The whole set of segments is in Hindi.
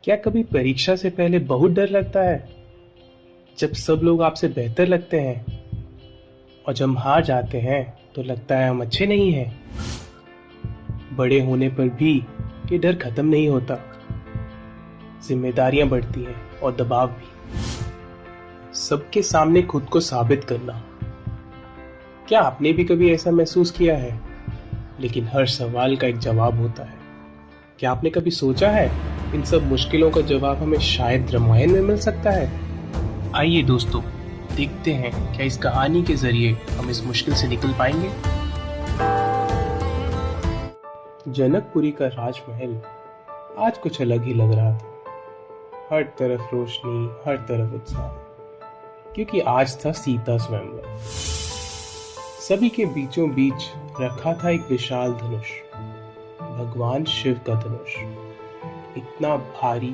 क्या कभी परीक्षा से पहले बहुत डर लगता है? जब सब लोग आपसे बेहतर लगते हैं और जब हम हार जाते हैं तो लगता है हम अच्छे नहीं हैं। बड़े होने पर भी ये डर खत्म नहीं होता। जिम्मेदारियां बढ़ती हैं और दबाव भी। सबके सामने खुद को साबित करना। क्या आपने भी कभी ऐसा महसूस किया है? लेकिन हर सवाल का एक जवाब होता है। क्या आपने कभी सोचा है इन सब मुश्किलों का जवाब हमें शायद रामायण में मिल सकता है? आइए दोस्तों, देखते हैं क्या इस कहानी के जरिए हम इस मुश्किल से निकल पाएंगे। जनकपुरी का राजमहल आज कुछ अलग ही लग रहा था। हर तरफ रोशनी, हर तरफ उत्साह, क्योंकि आज था सीता स्वयंवर। सभी के बीचों बीच रखा था एक विशाल धनुष, भगवान शिव का धनुष, इतना भारी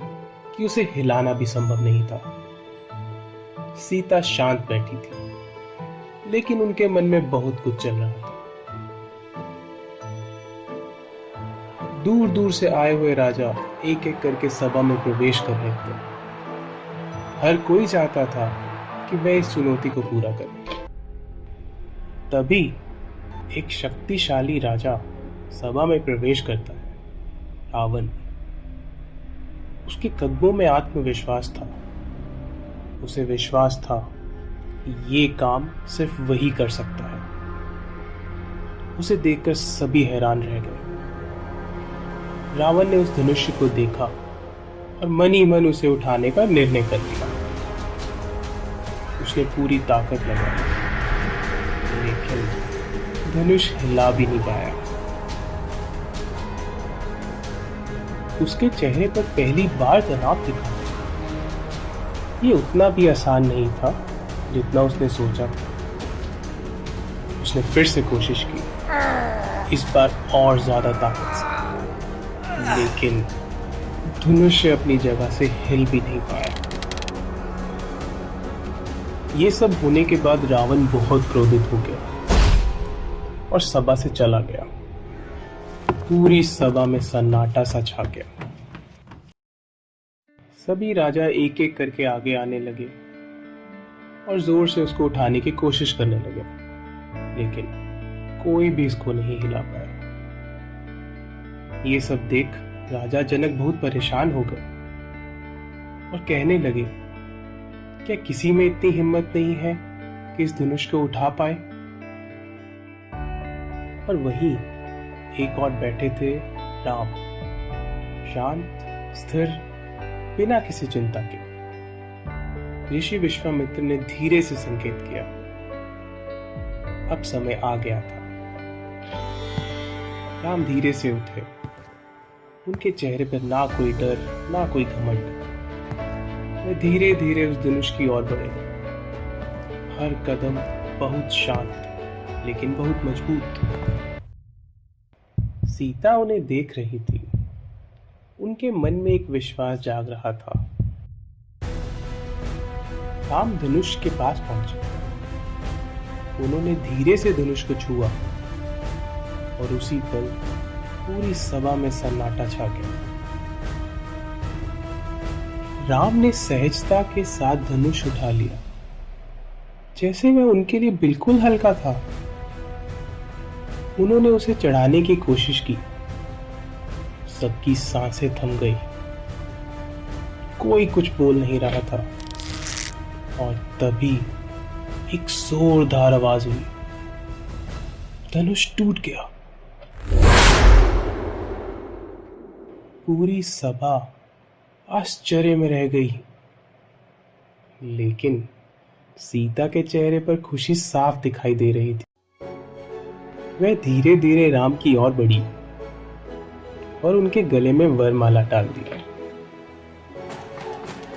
कि उसे हिलाना भी संभव नहीं था। सीता शांत बैठी थी, लेकिन उनके मन में बहुत कुछ चल रहा था। दूर दूर से आए हुए राजा एक एक करके सभा में प्रवेश कर रहे थे। हर कोई चाहता था कि वह इस चुनौती को पूरा करे। तभी एक शक्तिशाली राजा सभा में प्रवेश करता है, रावण। उसके कदमों में आत्मविश्वास था। उसे विश्वास था कि ये काम सिर्फ वही कर सकता है। उसे देखकर सभी हैरान रह गए। रावण ने उस धनुष को देखा और मन ही मन उसे उठाने का निर्णय कर लिया। उसने पूरी ताकत लगाई, लेकिन धनुष हिला भी नहीं पाया। उसके चेहरे पर पहली बार तनाव दिखा। ये उतना भी आसान नहीं था जितना उसने सोचा था। उसने फिर से कोशिश की, इस बार और ज्यादा ताकत से, लेकिन धनुष अपनी जगह से हिल भी नहीं पाया। ये सब होने के बाद रावण बहुत क्रोधित हो गया और सभा से चला गया। पूरी सभा में सन्नाटा सा छा गया। सभी राजा एक एक करके आगे आने लगे और जोर से उसको उठाने की कोशिश करने लगे, लेकिन कोई भी इसको नहीं हिला पाया। ये सब देख राजा जनक बहुत परेशान हो गए और कहने लगे, क्या किसी में इतनी हिम्मत नहीं है कि इस धनुष को उठा पाए? और वहीं एक और बैठे थे राम, शांत, स्थिर, बिना किसी चिंता के। ऋषि विश्वामित्र ने धीरे से संकेत किया, अब समय आ गया था। राम धीरे से उठे। उनके चेहरे पर ना कोई डर, ना कोई घमंड। वे धीरे धीरे उस धनुष की ओर बढ़े। हर कदम बहुत शांत, लेकिन बहुत मजबूत। सीता उन्हें देख रही थी। उनके मन में एक विश्वास जाग रहा था। राम धनुष के पास पहुंचे। उन्होंने धीरे से धनुष को छुआ और उसी पल पूरी सभा में सन्नाटा छा गया। राम ने सहजता के साथ धनुष उठा लिया, जैसे वह उनके लिए बिल्कुल हल्का था। उन्होंने उसे चढ़ाने की कोशिश की। सबकी सांसें थम गई। कोई कुछ बोल नहीं रहा था। और तभी एक जोरदार आवाज हुई, धनुष टूट गया। पूरी सभा आश्चर्य में रह गई, लेकिन सीता के चेहरे पर खुशी साफ दिखाई दे रही थी। वह धीरे धीरे राम की ओर बढ़ी और उनके गले में वरमाला डाल दिया।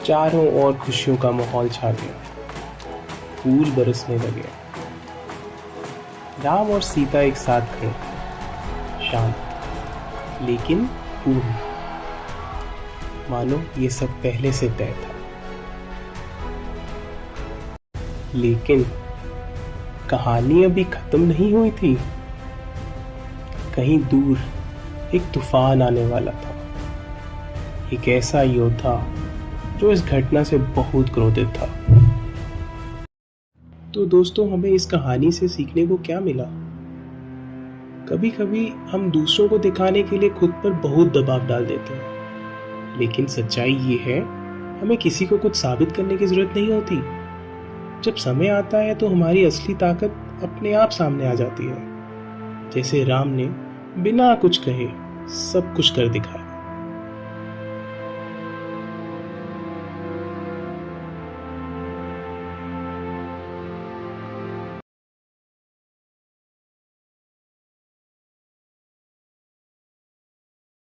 चारों ओर खुशियों का माहौल छा गया। फूल बरसने लगे। राम और सीता एक साथ खड़े, शांत लेकिन पूर्ण, मानो ये सब पहले से तय था। लेकिन कहानी अभी खत्म नहीं हुई थी। कहीं दूर एक तूफान आने वाला था। एक ऐसा योद्धा जो इस घटना से बहुत क्रोधित था। तो दोस्तों, हमें इस कहानी से सीखने को क्या मिला? कभी कभी हम दूसरों को दिखाने के लिए खुद पर बहुत दबाव डाल देते हैं, लेकिन सच्चाई ये है, हमें किसी को कुछ साबित करने की जरूरत नहीं होती। जब समय आता है तो हमारी असली ताकत अपने आप सामने आ जाती है। जैसे राम ने बिना कुछ कहे सब कुछ कर दिखाया।